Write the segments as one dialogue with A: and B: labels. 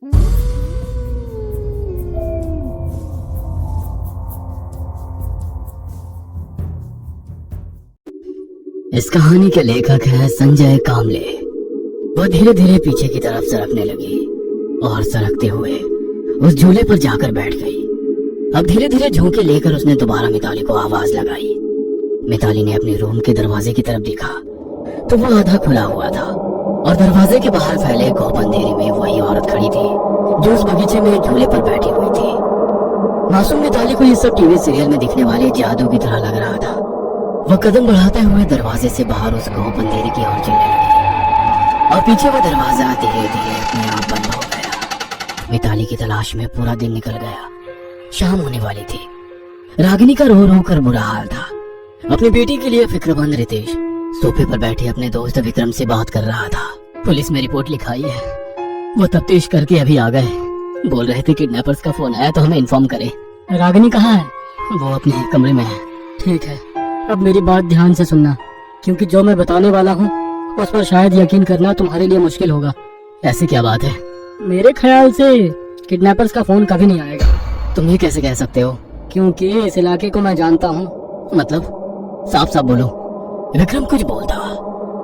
A: इस कहानी के लेखक हैं संजय कामले। वो धीरे धीरे पीछे की तरफ सरकने लगी और सरकते हुए उस झूले पर जाकर बैठ गई। अब धीरे धीरे झोंके लेकर उसने दोबारा मिताली को आवाज लगाई। मिताली ने अपने रूम के दरवाजे की तरफ देखा तो वो आधा खुला हुआ था और दरवाजे के बाहर फैले घोप अंधेरे में वही औरत खड़ी थी जो उस बगीचे में झूले पर बैठी हुई थी। मासूम मिताली को ये सब टीवी सीरियल में दिखने वाले जादू की तरह लग रहा था। वह कदम बढ़ाते हुए दरवाजे से बाहर उस घोप अंधेरे की ओर चलने लगी और पीछे वह दरवाजा धीरे धीरे अपने आप बंद हो गया। मिताली की तलाश में पूरा दिन निकल गया। शाम होने वाली थी। रागिनी का रो रो कर बुरा हाल था। अपनी बेटी के लिए फिक्रमंद रितेश सोफे पर बैठे अपने दोस्त विक्रम से बात कर रहा था। पुलिस में रिपोर्ट लिखाई है, वो तफ्तीश करके अभी आ गए। बोल रहे थे किडनैपर्स का फोन आया तो हमें इन्फॉर्म करें। रागिनी कहाँ है? वो अपने कमरे में है। ठीक है, अब मेरी बात ध्यान से सुनना, क्योंकि जो मैं बताने वाला हूँ उस पर शायद यकीन करना तुम्हारे लिए मुश्किल होगा। ऐसी क्या बात है? मेरे ख्याल से किडनैपर्स का फोन कभी नहीं आएगा। तुम ये कैसे कह सकते हो? क्योंकि इस इलाके को मैं जानता हूँ। मतलब? साफ साफ बोलो। विक्रम कुछ बोलता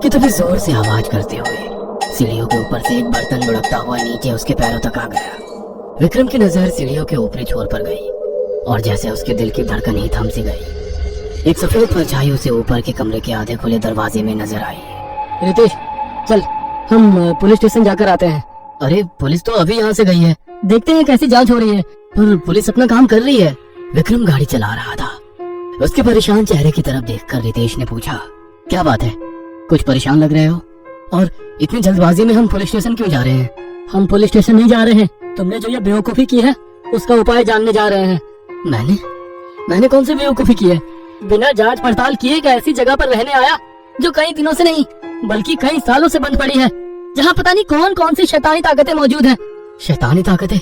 A: कि तभी जोर से आवाज करते हुए सीढ़ियों के ऊपर से एक बर्तन लुढ़कता हुआ नीचे उसके पैरों तक आ गया। विक्रम की नजर सीढ़ियों के ऊपरी छोर पर गई और जैसे उसके दिल की धड़कन ही थम सी गई। एक सफेद परछाई उसे ऊपर के कमरे के आधे खुले दरवाजे में नजर आई। रितेश, चल हम पुलिस स्टेशन जाकर आते हैं। अरे पुलिस तो अभी यहाँ से गई है, देखते हैं कैसी जांच हो रही है। पर पुलिस अपना काम कर रही है। विक्रम गाड़ी चला रहा था। उसके परेशान चेहरे की तरफ देखकर रितेश ने पूछा, क्या बात है? कुछ परेशान लग रहे हो? और इतनी जल्दबाजी में हम पुलिस स्टेशन क्यों जा रहे हैं? हम पुलिस स्टेशन नहीं जा रहे हैं, तुमने जो ये बेवकूफी की है उसका उपाय जानने जा रहे हैं। मैंने कौन सी बेवकूफी की है? बिना जांच पड़ताल किए एक ऐसी जगह पर रहने आया जो कई दिनों से नहीं बल्कि कई सालों से बंद पड़ी है, जहाँ पता नहीं कौन कौन सी शैतानी ताकतें मौजूद हैं। शैतानी ताकतें?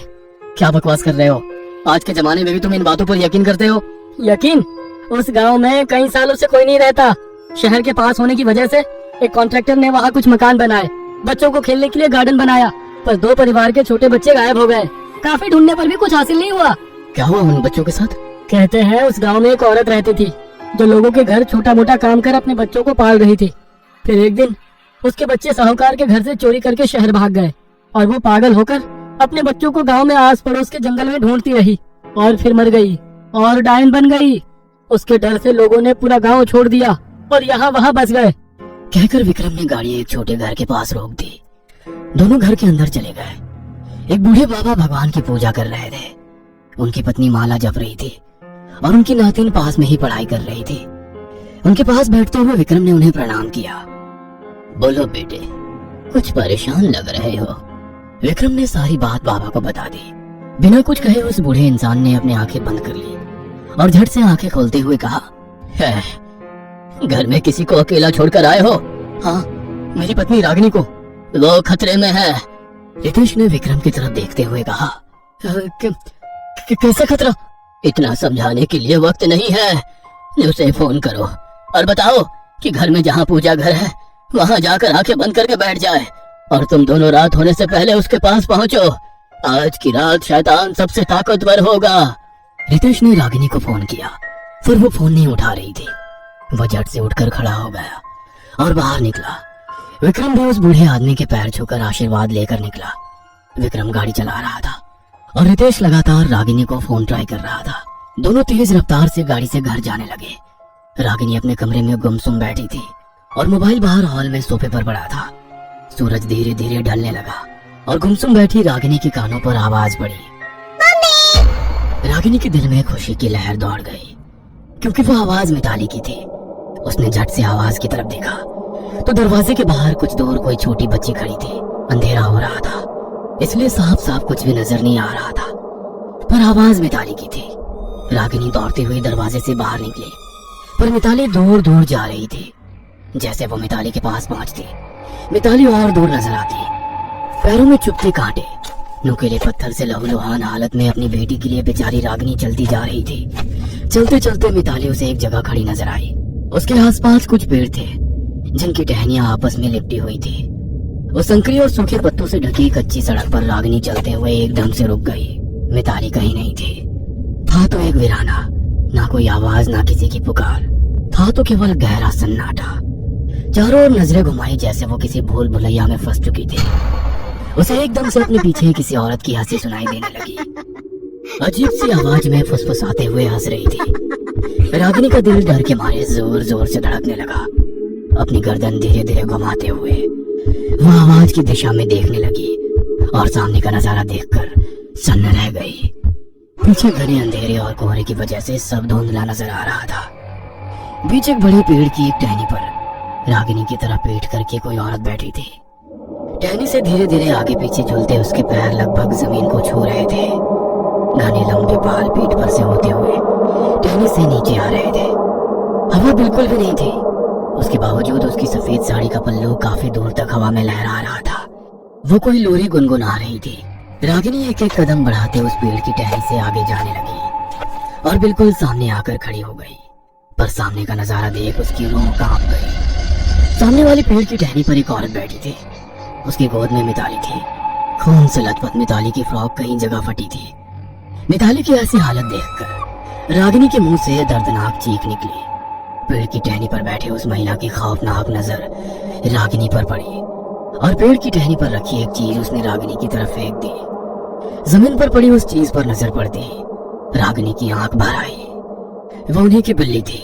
A: क्या बकवास कर रहे हो? आज के जमाने में भी तुम इन बातों पर यकीन करते हो? यकीन? उस गांव में कई सालों से कोई नहीं रहता। शहर के पास होने की वजह से एक कॉन्ट्रैक्टर ने वहाँ कुछ मकान बनाए, बच्चों को खेलने के लिए गार्डन बनाया, पर 2 परिवार के छोटे बच्चे गायब हो गए। काफी ढूंढने पर भी कुछ हासिल नहीं हुआ। क्या हुआ उन बच्चों के साथ? कहते हैं उस गांव में एक औरत रहती थी जो लोगों के घर छोटा मोटा काम कर अपने बच्चों को पाल रही थी। फिर एक दिन उसके बच्चे साहूकार के घर से चोरी करके शहर भाग गए और वो पागल होकर अपने बच्चों को गांव में आस पड़ोस के जंगल में ढूंढती रही और फिर मर गई और डायन बन गई। उसके डर से लोगों ने पूरा गांव छोड़ दिया और यहाँ वहाँ बस गए। कहकर विक्रम ने गाड़ी एक छोटे घर के पास रोक दी। दोनों घर के अंदर चले गए। एक बूढ़े बाबा भगवान की पूजा कर रहे थे। उनकी पत्नी माला जप रही थी और उनकी नातिन पास में ही पढ़ाई कर रही थी। उनके पास बैठते हुए विक्रम ने उन्हें प्रणाम किया। बोलो बेटे, कुछ परेशान लग रहे हो? विक्रम ने सारी बात बाबा को बता दी। बिना कुछ कहे उस बूढ़े इंसान ने अपनी आंखें बंद कर ली और झट से आंखें खोलते हुए कहा, है घर में किसी को अकेला छोड़कर आए हो? हाँ, मेरी पत्नी रागिनी को। वो खतरे में है। रितेश ने विक्रम की तरफ देखते हुए कहा, कैसे खतरा? इतना समझाने के लिए वक्त नहीं है। उसे फोन करो और बताओ कि घर में जहाँ पूजा घर है वहाँ जाकर आंखें बंद करके बैठ जाए और तुम दोनों रात होने से पहले उसके पास पहुँचो। आज की रात शैतान सबसे ताकतवर होगा। रितेश ने रागिनी को फोन किया, फिर वो फोन नहीं उठा रही थी। वह झट से उठकर खड़ा हो गया और बाहर निकला। विक्रम भी उस बूढ़े आदमी के पैर छूकर आशीर्वाद लेकर निकला। विक्रम गाड़ी चला रहा था और रितेश लगातार रागिनी को फोन ट्राई कर रहा था। दोनों तेज रफ्तार से गाड़ी से घर जाने लगे। रागिनी अपने कमरे में गुमसुम बैठी थी और मोबाइल बाहर हॉल में सोफे पर पड़ा था। सूरज धीरे धीरे ढलने लगा और गुमसुम बैठी रागिनी के कानों पर आवाज पड़ी। रागिनी के दिल में खुशी की लहर दौड़ गई क्योंकि वो आवाज मिताली की थी। उसने झट से आवाज की तरफ देखा तो दरवाजे के बाहर कुछ दूर कोई छोटी बच्ची खड़ी थी। अंधेरा हो रहा था इसलिए साफ साफ कुछ भी नजर नहीं आ रहा था, पर आवाज मिताली की थी। रागिनी दौड़ती हुई दरवाजे से बाहर निकली, पर मिताली दूर दूर जा रही थी। जैसे वो मिताली के पास पहुंचती, मिताली और दूर नजर आती। पैरों में चुभते कांटे, नुकीले पत्थर से लहूलुहान हालत में अपनी बेटी के लिए बेचारी रागिनी चलती जा रही थी। चलते चलते मिताली उसे एक जगह खड़ी नजर आई। उसके आसपास कुछ पेड़ थे जिनकी टहनियां आपस में लिपटी हुई थी वो संकरी और सूखे पत्तों से ढकी कच्ची सड़क पर रागिनी चलते हुए एकदम से रुक गई। मिताली कहीं नहीं थी। था तो एक वीराना, ना कोई आवाज ना किसी की पुकार, था तो केवल गहरा सन्नाटा। चारों ओर नजरें घुमाई जैसे वो किसी भूल भुलैया में फंस चुकी थी। उसे एकदम से अपने पीछे किसी औरत की हंसी सुनाई देने लगी। अजीब सी आवाज में फुसफुसाते हुए हंस रही थी। रागिनी का दिल डर के मारे जोर जोर से धड़कने लगा। अपनी गर्दन धीरे धीरे घुमाते हुए वो आवाज की दिशा में देखने लगी और सामने का नजारा देखकर सन्न रह गई। पीछे घने अंधेरे और कोहरे की वजह से सब धुंधला नजर आ रहा था। बीच एक बड़े पेड़ की एक टहनी पर रागिनी की तरफ पीठ करके कोई औरत बैठी थी। टहनी से धीरे धीरे आगे पीछे झूलते उसके पैर लगभग जमीन को छू रहे थे। घने लंबे बाल पीठ पर से होते हुए टहनी से नीचे आ रहे थे। हवा बिल्कुल भी नहीं थी। उसके बावजूद उसकी सफेद साड़ी का पल्लू काफी दूर तक हवा में लहरा रहा था। वो कोई लोरी गुनगुना रही थी। रागिनी एक एक कदम बढ़ाते उस पेड़ की टहनी से आगे जाने लगी और बिल्कुल सामने आकर खड़ी हो गई। पर सामने का नजारा देख उसकी रूह कांप गई। सामने वाली पेड़ की टहनी पर एक औरत बैठी थी। उसकी गोद में मिताली थी। खून से लथपथ मिताली की फ्रॉक कहीं जगह फटी थी। मिताली की ऐसी हालत देखकर रागिनी के मुंह से दर्दनाक चीख निकली। पेड़ की टहनी पर बैठे उस महिला की खौफनाक नजर रागिनी पर पड़ी और पेड़ की टहनी पर रखी एक चीज उसने रागिनी की तरफ फेंक दी। जमीन पर पड़ी उस चीज पर नजर पड़ती रागिनी की आंख भर आई। वो उन्हीं की बिल्ली थी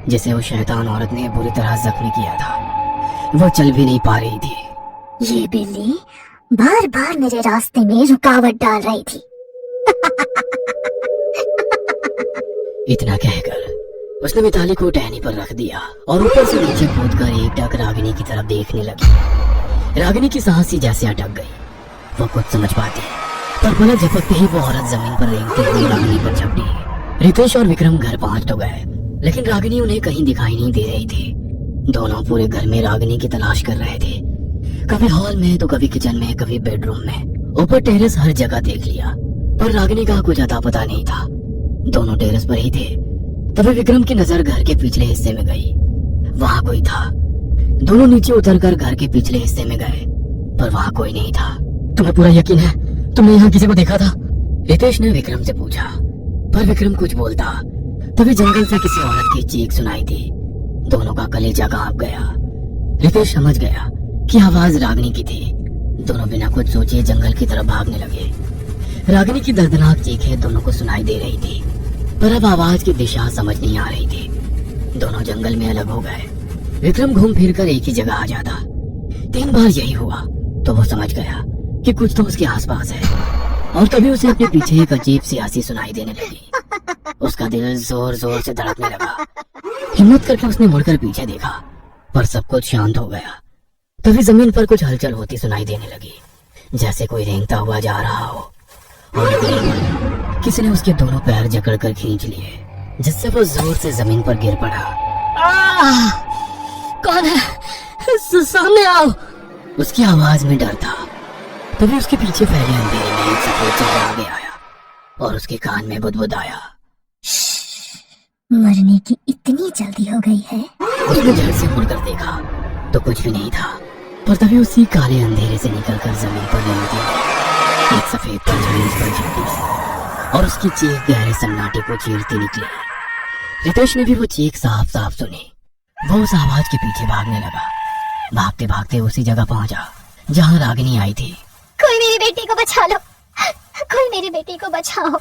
A: जिसे वो शैतान औरत ने बुरी तरह जख्मी किया था। वो चल भी नहीं पा रही थी।
B: ये बिल्ली बार बार मेरे रास्ते में रुकावट डाल रही थी।
A: इतना कहकर उसने मिताली को टहनी पर रख दिया और ऊपर से नीचे कूदकर एकटक रागिनी की तरफ देखने लगी। रागिनी की सांस ही जैसे अटक गई। वो कुछ समझ पाती पर पलक झपकते ही वो औरत जमीन पर रेंगते हुए रागिनी पर झपटी। रितेश और विक्रम घर पहुंच तो गए लेकिन रागिनी उन्हें कहीं दिखाई नहीं दे रही थी। दोनों पूरे घर में रागिनी की तलाश कर रहे थे। कभी हॉल में तो कभी किचन में, कभी बेडरूम में, ऊपर टेरेस, हर जगह देख लिया पर रागिनी का कुछ अता पता नहीं था। दोनों टेरेस पर ही थे। तभी विक्रम की नजर घर के पिछले हिस्से में गई। वहां कोई था। दोनों नीचे उतरकर घर के पिछले हिस्से में गए पर वहां कोई नहीं था। तुम्हें पूरा यकीन है तुमने यहाँ किसी को देखा था? रितेश ने विक्रम से पूछा पर विक्रम कुछ बोलता। तभी जंगल से किसी औरत की चीख सुनाई दी। दोनों का कलेजा कांप गया। रितेश समझ गया कि आवाज रागिनी की थी। दोनों बिना कुछ सोचे जंगल की तरफ भागने लगे। रागिनी की दर्दनाक चीखें दोनों को सुनाई दे रही थी पर अब आवाज की दिशा समझ नहीं आ रही थी। दोनों जंगल में अलग हो गए। विक्रम घूम फिर कर एक ही जगह आ जाता। 3 बार यही हुआ तो वो समझ गया कि कुछ तो उसके आसपास है और तभी उसे अपने पीछे एक अजीब सी हंसी सुनाई देने लगी। उसका दिल जोर जोर से धड़कने लगा। हिम्मत करके उसने मुड़कर पीछे देखा पर सब कुछ शांत हो गया। तभी जमीन पर कुछ हलचल होती सुनाई देने लगी जैसे कोई रेंगता हुआ जा रहा हो और किसी ने उसके दोनों पैर जकड़कर खींच लिए जिससे वो जोर से जमीन पर गिर पड़ा। कौन है? सामने आओ। उसकी आवाज में डर था। तभी उसके पीछे फैले अंधेरे में एक सफेद चेहरा आगे आया और उसके कान में बुदबुदाया।
B: मरने की इतनी जल्दी हो गई है?
A: उसने झट से मुड़कर देखा तो कुछ भी नहीं था पर तभी उसी काले अंधेरे से निकलकर जमीन पर रेंगती एक सफेद परछाई उस पर गिरती और उसकी चीख गहरे सन्नाटे को चीरती निकली। रितेश ने भी वो चीख साफ साफ सुनी। वो उस आवाज के पीछे भागने लगा। भागते भागते उसी जगह पहुंचा जहां रागिनी आई थी।
B: कोई मेरी बेटी को बचा लो, कोई मेरी बेटी को बचाओ।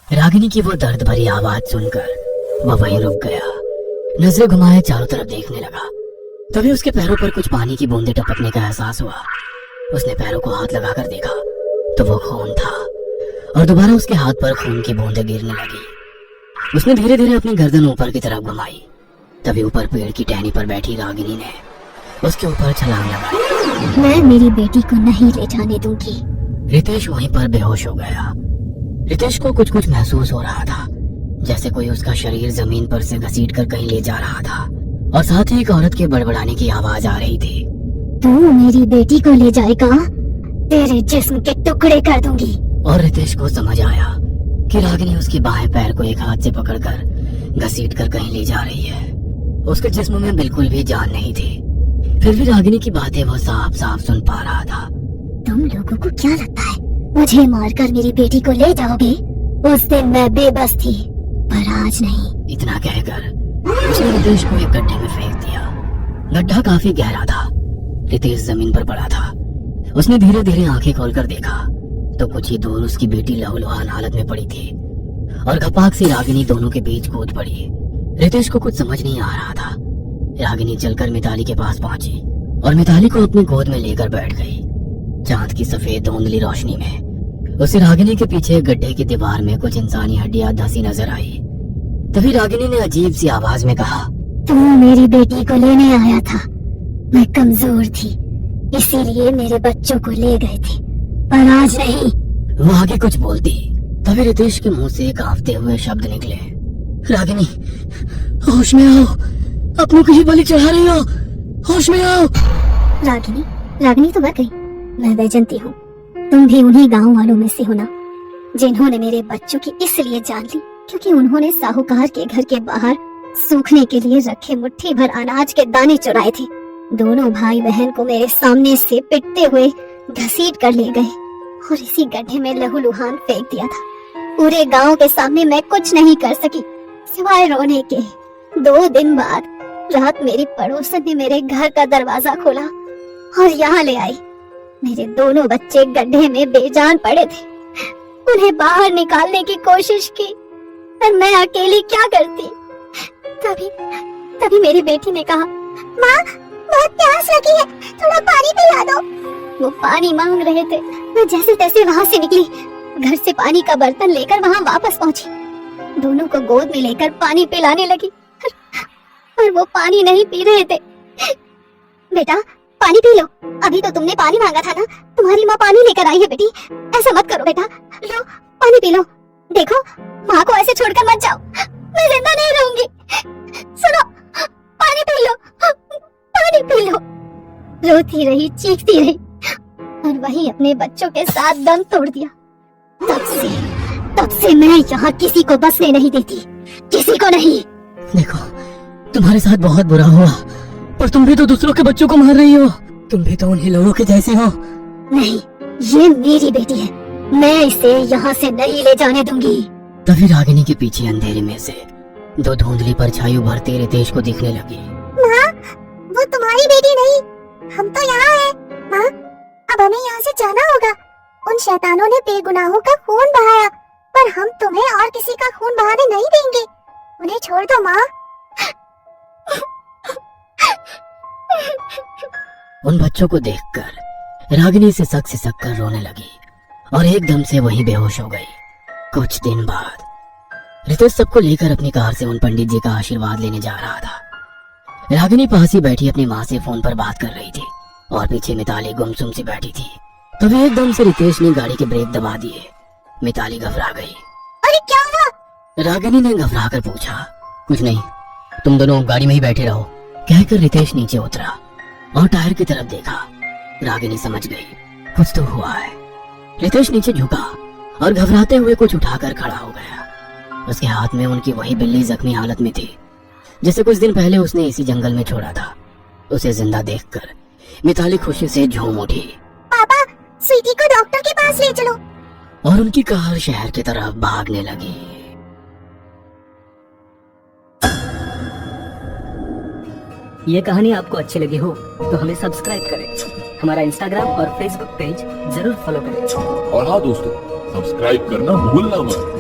A: रागिनी की वो दर्द भरी आवाज सुनकर वह वहीं रुक गया। नजरें घुमाए चारों तरफ देखने लगा। तभी उसके पैरों पर कुछ पानी की बूंदें टपकने का एहसास हुआ। उसने पैरों को हाथ लगाकर देखा तो वो खून था और दोबारा उसके हाथ पर खून की बूंदें गिरने लगी। उसने धीरे धीरे अपनी गर्दन ऊपर की तरफ घुमाई। तभी ऊपर पेड़ की टहनी पर बैठी रागिनी ने उसके ऊपर छलांग लगाई।
B: मैं मेरी बेटी को नहीं ले जाने दूंगी।
A: रितेश वहीं पर बेहोश हो गया। रितेश को कुछ कुछ महसूस हो रहा था जैसे कोई उसका शरीर जमीन पर से घसीट कर कहीं ले जा रहा था और साथ ही एक औरत के बड़बड़ाने की आवाज आ रही थी।
B: तू मेरी बेटी को ले जाएगा, तेरे जिस्म के टुकड़े कर दूंगी।
A: और रितेश को समझ आया कि रागिनी उसके बाएं पैर को एक हाथ से पकड़कर घसीट कर कहीं ले जा रही है। उसके जिस्म में बिल्कुल भी जान नहीं थी। फिर भी रागिनी की बातें वो साफ साफ सुन पा रहा था।
B: तुम लोगों को क्या लगता है मुझे मारकर मेरी बेटी को ले जाओगे? उस दिन मैं बेबस थी, पर आज नहीं।
A: इतना कहकर उसने रितेश को एक गड्ढे में फेंक दिया। गड्ढा काफी गहरा था। रितेश जमीन पर पड़ा था। उसने धीरे धीरे आंखें खोलकर देखा तो कुछ ही दूर उसकी बेटी लहूलुहान हालत में पड़ी थी और घपाक से रागिनी दोनों के बीच कूद पड़ी। रितेश को कुछ समझ नहीं आ रहा था। रागिनी चलकर मिताली के पास पहुंची और मिताली को अपनी गोद में लेकर बैठ गई। चांद की सफेद धुंधली रोशनी में उसे रागिनी के पीछे गड्ढे की दीवार में कुछ इंसानी हड्डियां धंसी नजर आई। तभी रागिनी ने अजीब सी आवाज में कहा,
B: तू मेरी बेटी को लेने आया था। मैं कमजोर थी, इसीलिए मेरे बच्चों को ले गए थे, पर आज नहीं।
A: वो आगे कुछ बोलती तभी रितेश के मुंह से कांपते हुए शब्द निकले, रागिनी होश में आओ, अपनों को ही बलि चढ़ा रही हो, होश में आओ।
B: रागिनी तो मर गई। मैं वैजंती हूँ। तुम भी उन्हीं गांव वालों में से हो ना, जिन्होंने मेरे बच्चों की इसलिए जान ली क्योंकि उन्होंने साहूकार के घर के बाहर सूखने के लिए रखे मुट्ठी भर अनाज के दाने चुराए थे। दोनों भाई बहन को मेरे सामने से पिटते हुए घसीट कर ले गए और इसी गड्ढे में लहूलुहान फेंक दिया था। पूरे गांव के सामने मैं कुछ नहीं कर सकी सिवाय रोने के। 2 दिन बाद रात मेरी पड़ोसन ने मेरे घर का दरवाजा खोला और यहाँ ले आई। मेरे दोनों बच्चे गड्ढे में बेजान पड़े थे। उन्हें बाहर निकालने की कोशिश की पर मैं अकेली क्या करती। तभी मेरी बेटी ने कहा, माँ बहुत प्यास लगी है, थोड़ा पानी पिला दो। वो पानी मांग रहे थे। मैं जैसे तैसे वहाँ से निकली, घर से पानी का बर्तन लेकर वहाँ वापस पहुँची। दोनों को गोद में लेकर पानी पिलाने लगी पर वो पानी नहीं पी रहे थे। बेटा पानी पी लो, अभी तो तुमने पानी मांगा था ना, तुम्हारी माँ पानी लेकर आई है बेटी। ऐसा मत करो बेटा, लो पानी पी लो। देखो माँ को ऐसे छोड़कर मत जाओ, मैं जिंदा नहीं रहूंगी। सुनो पानी पी लो, पानी पी लो। रोती रही, चीखती रही और वही अपने बच्चों के साथ दम तोड़ दिया। तब से मैं यहाँ किसी को बसने नहीं देती, किसी को नहीं।
A: देखो तुम्हारे साथ बहुत बुरा हुआ, पर तुम भी तो दूसरों के बच्चों को मार रही हो। तुम भी तो उन्हीं लोगों के जैसे हो।
B: नहीं, ये मेरी बेटी है, मैं इसे यहाँ से नहीं ले जाने दूंगी।
A: तभी रागिनी के पीछे अंधेरे में से 2 धुंधली परछाई उभरते रितेश को दिखने लगी।
B: माँ, वो तुम्हारी बेटी नहीं, हम तो यहाँ हैं। माँ, अब हमें यहाँ से जाना होगा। उन शैतानों ने बेगुनाहों का खून बहाया, पर हम तुम्हें और किसी का खून बहाने नहीं देंगे। उन्हें छोड़ दो माँ।
A: उन बच्चों को देखकर रागिनी से सक कर रोने लगी और एकदम से वही बेहोश हो गई। कुछ दिन बाद रितेश सबको लेकर अपनी कार से उन पंडित जी का आशीर्वाद लेने जा रहा था। रागिनी पास ही बैठी अपनी माँ से फोन पर बात कर रही थी और पीछे मिताली गुमसुम सी बैठी थी। तभी एकदम से रितेश ने गाड़ी के ब्रेक दबा दिए। मिताली घबरा गई।
B: अरे क्या हुआ?
A: रागिनी ने घबरा कर पूछा। कुछ नहीं, तुम दोनों गाड़ी में ही बैठे रहो, कहकर रितेश नीचे उतरा और टायर की तरफ देखा। रागिनी समझ गई कुछ तो हुआ है। रितेश नीचे झुका और घबराते हुए कुछ उठाकर खड़ा हो गया। उसके हाथ में उनकी वही बिल्ली जख्मी हालत में थी जैसे कुछ दिन पहले उसने इसी जंगल में छोड़ा था। उसे जिंदा देखकर मिताली खुशी से झूम उठी।
B: पापा, स्वीटी को डॉक्टर के पास ले चलो।
A: और उनकी कार शहर की तरफ भागने लगी।
C: ये कहानी आपको अच्छी लगी हो तो हमें सब्सक्राइब करें, हमारा इंस्टाग्राम और फेसबुक पेज जरूर फॉलो करें।
D: और हाँ दोस्तों, सब्सक्राइब करना भूलना मत।